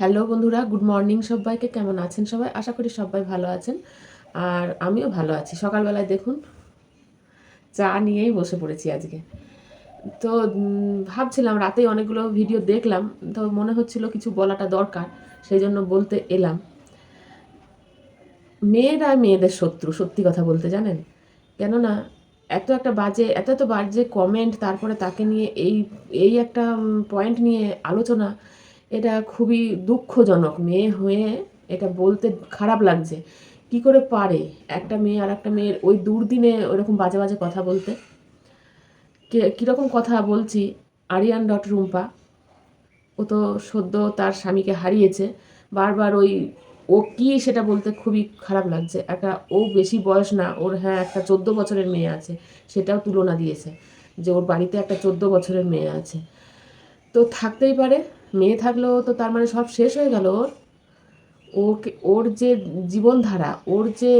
Hello বন্ধুরা, good morning সবাইকে। কেমন আছেন সবাই? আশা করি সবাই ভালো আছেন। আর আমিও ভালো আছি। সকালবেলায় দেখুন চা নিয়েই বসে পড়েছি আজকে। তো ভাবছিলাম, রাতেই অনেকগুলো ভিডিও দেখলাম, তো মনে হচ্ছিল কিছু বলাটা দরকার, সেই জন্য বলতে এলাম। মেয়েরা মেয়েদের শত্রু, সত্যি কথা বলতে, জানেন? কেননা এত বাজে কমেন্ট, তারপরে তাকে নিয়ে এই এই একটা পয়েন্ট নিয়ে আলোচনা, এটা খুবই দুঃখজনক। মেয়ে হয়ে এটা বলতে খারাপ লাগছে। কি করে পারে একটা মেয়ে আর একটা মেয়ের ওই দুর্দিনে ওরকম বাজে বাজে কথা বলতে? কীরকম কথা বলছি? আরিয়ান.রুম্পা, ও তো সদ্য তার স্বামীকে হারিয়েছে। বারবার ও কি সেটা বলতে খুবই খারাপ লাগছে। ও বেশি বয়স না ওর, হ্যাঁ একটা 14 বছরের মেয়ে আছে, সেটাও তুলনা দিয়েছে যে ওর বাড়িতে একটা 14 বছরের মেয়ে আছে। তো থাকতেই পারে, মেয়ে থাকলেও তো তার মানে সব শেষ হয়ে গেল ওর? ওর যে জীবনধারা, ওর যে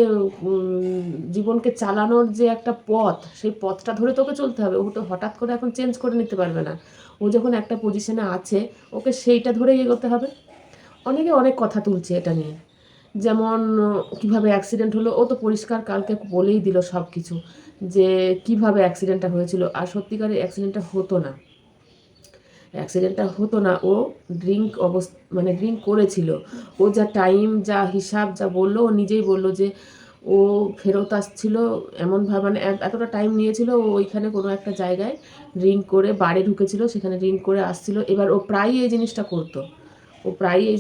জীবনকে চালানোর যে একটা পথ, সেই পথটা ধরে তোকে চলতে হবে। ও তো হঠাৎ করে এখন চেঞ্জ করে নিতে পারবে না। ও যখন একটা পজিশনে আছে, ওকে সেইটা ধরেই এগোতে হবে। অনেকে অনেক কথা তুলছে এটা নিয়ে, যেমন কিভাবে অ্যাক্সিডেন্ট হলো। ও তো পরিষ্কার কালকে বলেই দিল সব কিছু, যে কিভাবে অ্যাক্সিডেন্টটা হয়েছিল। আর সত্যিকারের অ্যাক্সিডেন্টটা হতো না। ও ড্রিঙ্ক করেছিল। ও যা টাইম, যা হিসাব, যা বললো, ও নিজেই বললো যে ও ফেরত আসছিল এমনভাবে, মানে এতটা টাইম নিয়েছিল। ও ওইখানে কোনো একটা জায়গায় ড্রিঙ্ক করে বারে ঢুকেছিল, সেখানে ড্রিঙ্ক করে আসছিল। এবার ও প্রায়ই এই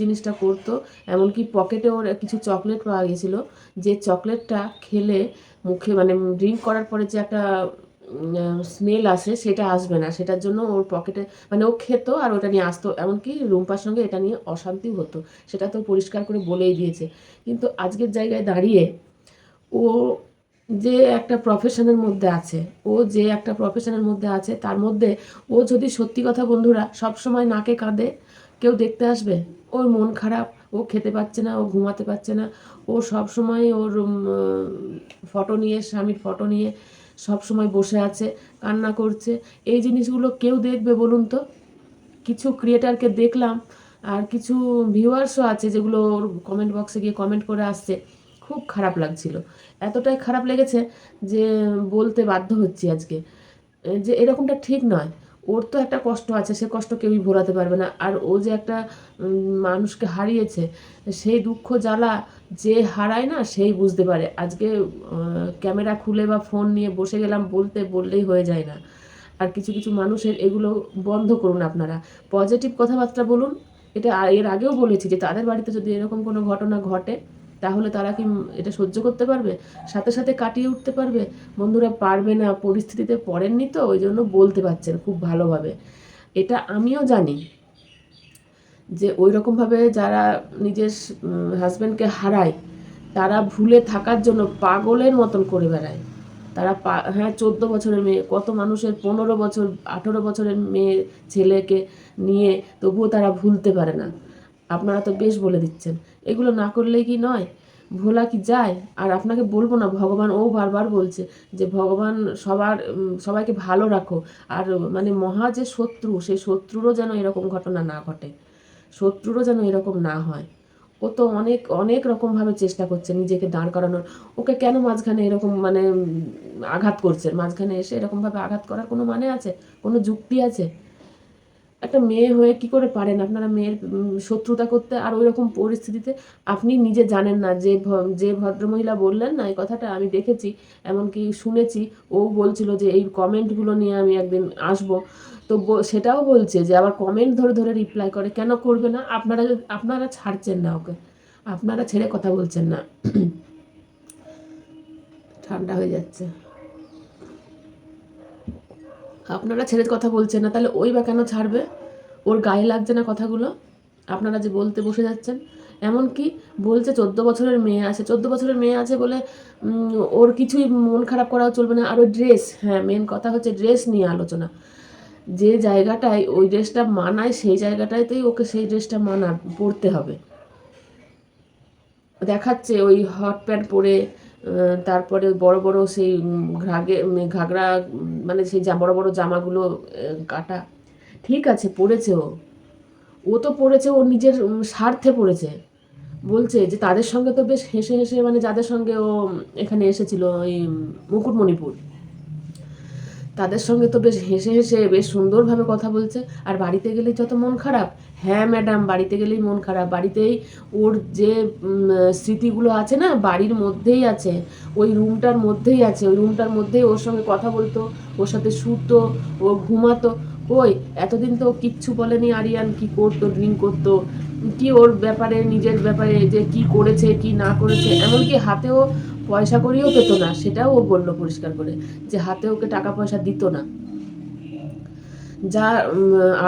জিনিসটা করতো। এমনকি পকেটে ওর কিছু চকলেট পাওয়া গেছিলো, যে চকলেটটা খেলে মুখে, মানে ড্রিঙ্ক করার পরে যে একটা স্মেল আসে, সেটা আসবে না। সেটার জন্য ওর পকেটে, মানে ও খেত আর ওটা নিয়ে আসতো। এমনকি রুম্পার সঙ্গে এটা নিয়ে অশান্তিও হতো, সেটা তো পরিষ্কার করে বলেই দিয়েছে। কিন্তু আজকের জায়গায় দাঁড়িয়ে ও যে একটা প্রফেশনের মধ্যে আছে, তার মধ্যে ও যদি সত্যি কথা, বন্ধুরা, সব সময় নাকে কাঁদে, কেউ দেখতে আসবে? ওর মন খারাপ, ও খেতে পাচ্ছে না, ও ঘুমাতে পারছে না, ও সব সময় ওর ফটো নিয়ে, স্বামীর ফটো নিয়ে সব সময় বসে আছে, কান্না করছে। এই জিনিসগুলো কেউ দেখবে বলুন তো? কিছু ক্রিয়েটারকে দেখলাম, আর কিছু ভিউয়ার্সও আছে যেগুলো ওর কমেন্ট বক্সে গিয়ে কমেন্ট করে আসছে। খুব খারাপ লাগছিল, এতটাই খারাপ লেগেছে যে বলতে বাধ্য হচ্ছি আজকে, যে এরকমটা ঠিক নয়। ওর তো একটা কষ্ট আছে, সে কষ্ট কেউই ভোলাতে পারবে না। আর ও যে একটা মানুষকে হারিয়েছে, সেই দুঃখ জ্বালা যে হারায় না, সেই বুঝতে পারে। আজকে ক্যামেরা খুলে বা ফোন নিয়ে বসে গেলাম বলতে, বললেই হয়ে যায় না। আর কিছু কিছু মানুষের এগুলো বন্ধ করুন আপনারা, পজিটিভ কথাবার্তা বলুন। এটা এর আগেও বলেছি যে তাদের বাড়িতে যদি এরকম কোনো ঘটনা ঘটে, তাহলে তারা কি এটা সহ্য করতে পারবে? সাথে সাথে কাটিয়ে উঠতে পারবে? বন্ধুরা, পারবে না। পরিস্থিতিতে পড়েননি, তো ওই জন্য বলতে পারছেন খুব ভালোভাবে। এটা আমিও জানি যে ওই রকমভাবে যারা নিজের হাজব্যান্ডকে হারায়, তারা ভুলে থাকার জন্য পাগলের মতন করে বেড়ায়। হ্যাঁ, 14 বছরের মেয়ে, কত মানুষের 15 বছর, 18 বছরের মেয়ে ছেলেকে নিয়ে, তবুও তারা ভুলতে পারে না। আপনারা তো বেশ বলে দিচ্ছেন, এগুলো না করলেই কি নয়? ভোলা কি যায়? আর আপনাকে বলবো না, ভগবান, ও বারবার বলছে যে ভগবান সবাইকে ভালো রাখো। আর মানে মহা যে শত্রু, সেই শত্রুরও যেন এরকম ঘটনা না ঘটে, শত্রুরও যেন এরকম না হয়। ও তো অনেক অনেক রকমভাবে চেষ্টা করছে নিজেকে দাঁড় করানোর। ওকে কেন মাঝখানে এরকম, মানে আঘাত করছে? মাঝখানে এসে এরকমভাবে আঘাত করার কোনো মানে আছে? কোনো যুক্তি আছে? একটা মেয়ে হয়ে কি করে পারেন আপনারা মেয়ের শত্রুতা করতে? আর ওই রকম পরিস্থিতিতে আপনি নিজে জানেন না, যে ভদ্রমহিলা বললেন না এই কথাটা, আমি দেখেছি, এমনকি শুনেছি। ও বলছিল যে এই কমেন্টগুলো নিয়ে আমি একদিন আসব। তো সেটাও বলছে যে আবার কমেন্ট ধরে ধরে রিপ্লাই করে। কেন করবে না? আপনারা ছাড়ছেন না ওকে, আপনারা ছেড়ে কথা বলছেন না। ঠান্ডা হয়ে যাচ্ছে। আপনারা ছেড়ে কথা বলছেন না, তাহলে ওই বা কেন ছাড়বে? ওর গায়ে লাগছে না কথাগুলো? আপনারা যে বলতে বসে যাচ্ছেন। এমনকি বলছে 14 বছরের মেয়ে আছে, 14 বছরের মেয়ে আছে বলে ওর কিছুই মন খারাপ করাও চলবে না। আর ওই ড্রেস, হ্যাঁ, মেন কথা হচ্ছে ড্রেস নিয়ে আলোচনা। যে জায়গাটায় ওই ড্রেসটা মানায়, সেই জায়গাটাতেই ওকে সেই ড্রেসটা পরতে হবে। দেখাচ্ছে ওই হট প্যান্ট পরে, তারপরে বড় বড় সেই ঘাগরা, মানে সেই বড় বড় জামাগুলো কাটা। ঠিক আছে, পরেছে ও। ও তো পড়েছে ওর নিজের স্বার্থে পড়েছে। বলছে যে তাদের সঙ্গে তো বেশ হেসে হেসে, মানে যাদের সঙ্গে ও এখানে এসেছিল ওই মুকুটমণিপুর, তাদের সঙ্গে তো বেশ হেসে হেসে বেশ সুন্দরভাবে কথা বলছে। আর বাড়িতে গেলেই যত মন খারাপ। হ্যাঁ ম্যাডাম, বাড়িতে গেলেই মন খারাপ। বাড়িতেই ওর যে স্মৃতিগুলো আছে না, বাড়ির মধ্যেই আছে, ওই রুমটার মধ্যেই আছে, ওই রুমটার মধ্যেই ওর সঙ্গে কথা বলতো, ওর সাথে শুতো, ও ঘুমাতো। কই এতদিন তো কিচ্ছু বলেনি আরিয়ান কি করতো, ড্রিঙ্ক করতো কি, ওর ব্যাপারে নিজের ব্যাপারে যে কি করেছে কি না করেছে, এমনকি হাতেও পয়সা করিও পেতো না, সেটাও ও বললো পরিষ্কার করে যে হাতে ওকে টাকা পয়সা দিত না। যা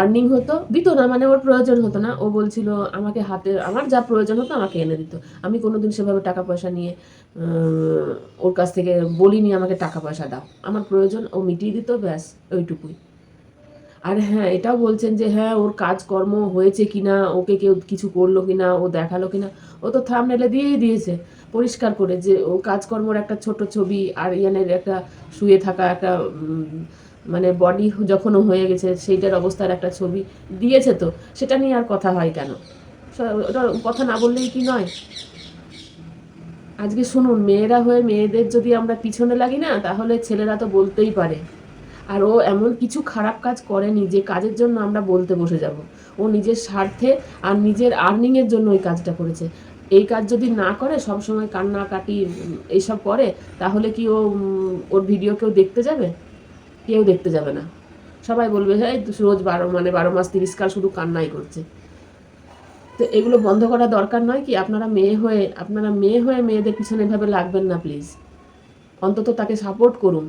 আর্নিং হতো দিত না, মানে ওর প্রয়োজন হতো না। ও বলছিল আমাকে হাতে আমার যা প্রয়োজন হতো আমাকে এনে দিত। আমি কোনোদিন সেভাবে টাকা পয়সা নিয়ে ওর কাছ থেকে বলিনি আমাকে টাকা পয়সা দাও, আমার প্রয়োজন ও মিটিয়ে দিত, ব্যাস ওইটুকুই। আর হ্যাঁ, এটাও বলছেন যে হ্যাঁ ওর কাজকর্ম হয়েছে কিনা, ওকে কেউ কিছু করলো কিনা, ও দেখালো কিনা। ও তো থাম্বনেলে দিয়েই দিয়েছে পরিষ্কার করে যে ও কাজকর্মর একটা ছোট ছবি, আর ইয়ানের একটা শুয়ে থাকা একটা মানে বডি যখন ও হয়ে গেছে সেইটার অবস্থার একটা ছবি দিয়েছে। তো সেটা নিয়ে আর কথা হয় কেন? ওটা কথা না বললেই কি নয়? আজকে শুনুন, মেয়েরা হয়ে মেয়েদের যদি আমরা পিছনে লাগি না, তাহলে ছেলেরা তো বলতেই পারে। আর ও এমন কিছু খারাপ কাজ করেনি যে কাজের জন্য আমরা বলতে বসে যাব। ও নিজের স্বার্থে আর নিজের আর্নিংয়ের জন্য ওই কাজটা করেছে। এই কাজ যদি না করে, সবসময় কান্নাকাটি এইসব করে, তাহলে কি ও ওর ভিডিও কেউ দেখতে যাবে? কেউ দেখতে যাবে না। সবাই বলবে হ্যাঁ রোজ 12 মাস 30 কাল শুধু কান্নাই করছে। তো এগুলো বন্ধ করা দরকার নয় কি? আপনারা মেয়ে হয়ে মেয়েদের পিছনে এভাবে লাগবেন না প্লিজ। অন্তত তাকে সাপোর্ট করুন,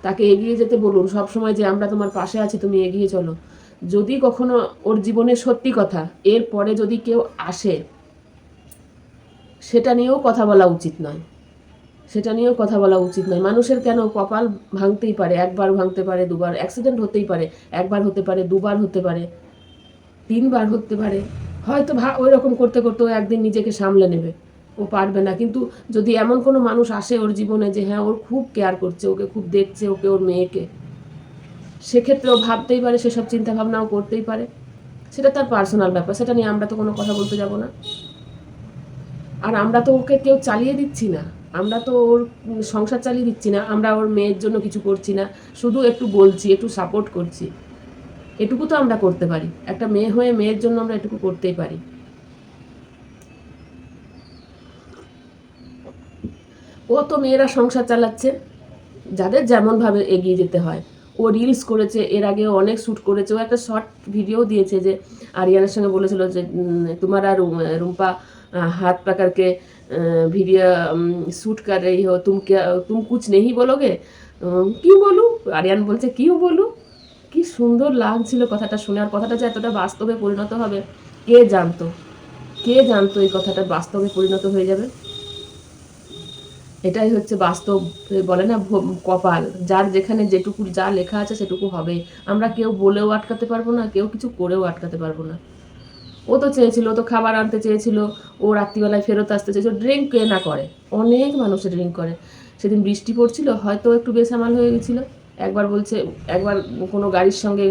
তাকে এগিয়ে যেতে বলুন সব সময় যে আমরা তোমার পাশে আছি, তুমি এগিয়ে চলো। যদি কখনো ওর জীবনে সত্যি কথা এর পরে যদি কেউ আসে, সেটা নিয়েও কথা বলা উচিত নয়, সেটা নিয়েও কথা বলা উচিত নয়। মানুষের কেন কপাল ভাঙতেই পারে, একবার ভাঙতে পারে, দুবার অ্যাক্সিডেন্ট হতেই পারে, একবার হতে পারে, দুবার হতে পারে, 3বার হতে পারে। হয়তো ওই রকম করতে করতে ও একদিন নিজেকে সামলে নেবে, ও পারবে না। কিন্তু যদি এমন কোনো মানুষ আসে ওর জীবনে যে হ্যাঁ ওর খুব কেয়ার করছে, ওকে খুব দেখছে, ওকে ওর মেয়েকে, সেক্ষেত্রে ও ভাবতেই পারে, সেসব চিন্তা ভাবনাও করতেই পারে। সেটা তার পার্সোনাল ব্যাপার, সেটা নিয়ে আমরা তো কোনো কথা বলতে যাব না। আর আমরা তো ওকে কেউ চালিয়ে দিচ্ছি না, আমরা তো ওর সংসার চালিয়ে দিচ্ছি না, আমরা ওর মেয়ের জন্য কিছু করছি না, শুধু একটু বলছি, একটু সাপোর্ট করছি। এটুকু তো আমরা করতে পারি, একটা মেয়ে হয়ে মেয়ের জন্য আমরা এটুকু করতেই পারি। ও তো মেয়েরা সংসার চালাচ্ছে, যাদের যেমনভাবে এগিয়ে যেতে হয়। ও রিলস করেছে, এর আগেও অনেক শ্যুট করেছে। ও একটা শর্ট ভিডিও দিয়েছে যে আরিয়ানের সঙ্গে বলেছিল যে তোমার আর রুম্পা হাত পাকারকে ভিডিও শ্যুট कर रही हो, तुम कुछ नहीं बोलोगे? কি বলু? আরিয়ান বলছে কিউ বলু। কি সুন্দর লাগছিল কথাটা শুনে। আর কথাটা যে এতটা বাস্তবে পরিণত হবে, কে জানতো, কে জানতো এই কথাটা বাস্তবে পরিণত হয়ে যাবে। এটাই হচ্ছে বাস্তব। বলে না কপাল, যার যেখানে যেটুকু যা লেখা আছে সেটুকু হবে। আমরা কেউ বলেও আটকাতে পারবো না, কেউ কিছু করেও আটকাতে পারবো না। ও তো চেয়েছিল, ও তো খাবার আনতে চেয়েছিল, ও রাত্রিবেলায় ফেরত আসতে চেয়েছিল। ড্রিঙ্ক কে না করে, অনেক মানুষের ড্রিঙ্ক করে। সেদিন বৃষ্টি পড়ছিল, হয়তো একটু বেসামাল হয়ে গেছিলো। একবার বলছে, একবার কোনো গাড়ির সঙ্গে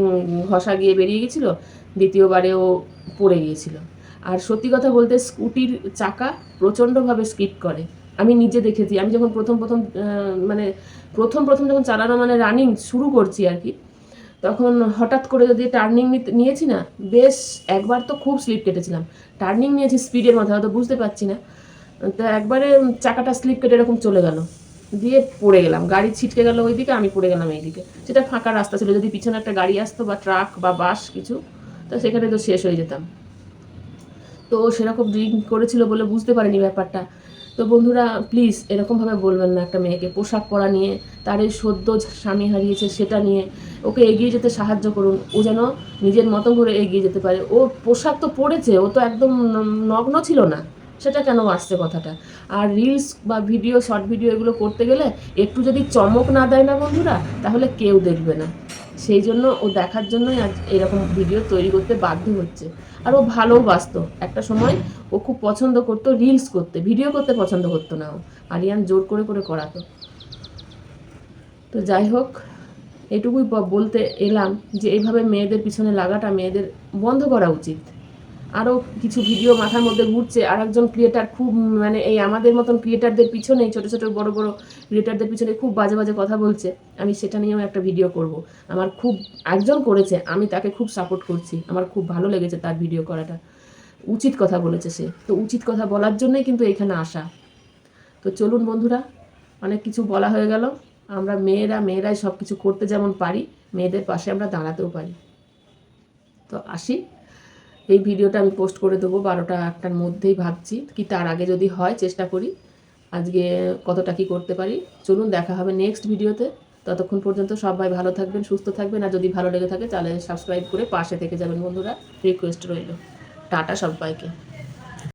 ঘষা গিয়ে বেরিয়ে গেছিলো, দ্বিতীয়বারে ও পড়ে গিয়েছিল। আর সত্যি কথা বলতে স্কুটির চাকা প্রচণ্ডভাবে স্কিপ করে। আমি নিজে দেখেছি। আমি যখন মানে প্রথম যখন চালানো, মানে রানিং শুরু করছি আর কি, তখন হঠাৎ করে যদি টার্নিং নিয়েছি না, বেশ একবার তো খুব স্লিপ কেটেছিলাম। টার্নিং নিয়েছি স্পিডের মাথায়, হয়তো বুঝতে পারছি না, তো একবারে চাকাটা স্লিপ কেটে এরকম চলে গেল, দিয়ে পড়ে গেলাম। গাড়ি ছিটকে গেল ওইদিকে, আমি পড়ে গেলাম এইদিকে। সেটা ফাঁকা রাস্তা ছিল, যদি পিছনে একটা গাড়ি আসতো বা ট্রাক বা বাস কিছু, তো সেখানে তো শেষ হয়ে যেতাম। তো সেরকম ড্রিঙ্ক করেছিল বলে বুঝতে পারিনি ব্যাপারটা। তো বন্ধুরা প্লিজ এরকমভাবে বলবেন না একটা মেয়েকে। পোশাক পরা নিয়ে, তার এই সদ্য স্বামী হারিয়েছে সেটা নিয়ে ওকে এগিয়ে যেতে সাহায্য করুন, ও যেন নিজের মতো করে এগিয়ে যেতে পারে। ও পোশাক তো পরেছে, ও তো একদম নগ্ন ছিল না, সেটা কেন আসছে কথাটা? আর রিলস বা ভিডিও, শর্ট ভিডিও এগুলো করতে গেলে একটু যদি চমক না দেয় না বন্ধুরা, তাহলে কেউ দেখবে না। সেই জন্য ও দেখার জন্যই আজ এরকম ভিডিও তৈরি করতে বাধ্য হচ্ছে। আর ও ভালোবাসতো, একটা সময় ও খুব পছন্দ করতো রিলস করতে, ভিডিও করতে পছন্দ করতো না ও, আরিয়ান জোর করে করে করাতো। তো যাই হোক, এটুকুই বলতে এলাম যে এইভাবে মেয়েদের পিছনে লাগাটা মেয়েদের বন্ধ করা উচিত। আরও কিছু ভিডিও মাথার মধ্যে ঘুরছে, আর একজন ক্রিয়েটার খুব মানে এই আমাদের মতন ক্রিয়েটারদের পিছনে, ছোটো ছোটো বড় বড় ক্রিয়েটারদের পিছনে খুব বাজে বাজে কথা বলছে। আমি সেটা নিয়েও একটা ভিডিও করব। আমার খুব একজন করেছে, আমি তাকে খুব সাপোর্ট করছি, আমার খুব ভালো লেগেছে তার ভিডিও করাটা। উচিত কথা বলেছে সে, তো উচিত কথা বলার জন্যই কিন্তু এখানে আসা। তো চলুন বন্ধুরা, অনেক কিছু বলা হয়ে গেল। আমরা মেয়েরাই সব কিছু করতে যেমন পারি, মেয়েদের পাশে আমরা দাঁড়াতেও পারি। তো আসি, এই ভিডিওটা আমি পোস্ট করে দেবো 12টা-1টার মধ্যেই ভাবছি, কি তার আগে যদি হয় চেষ্টা করি। আজকে কতটা কি করতে পারি। চলুন, দেখা হবে নেক্সট ভিডিওতে। ততক্ষণ পর্যন্ত সবাই ভালো থাকবেন, সুস্থ থাকবেন, আর যদি ভালো লেগে থাকে তাহলে সাবস্ক্রাইব করে পাশে থেকে যাবেন বন্ধুরা, রিকোয়েস্ট রইল। টাটা সবাইকে।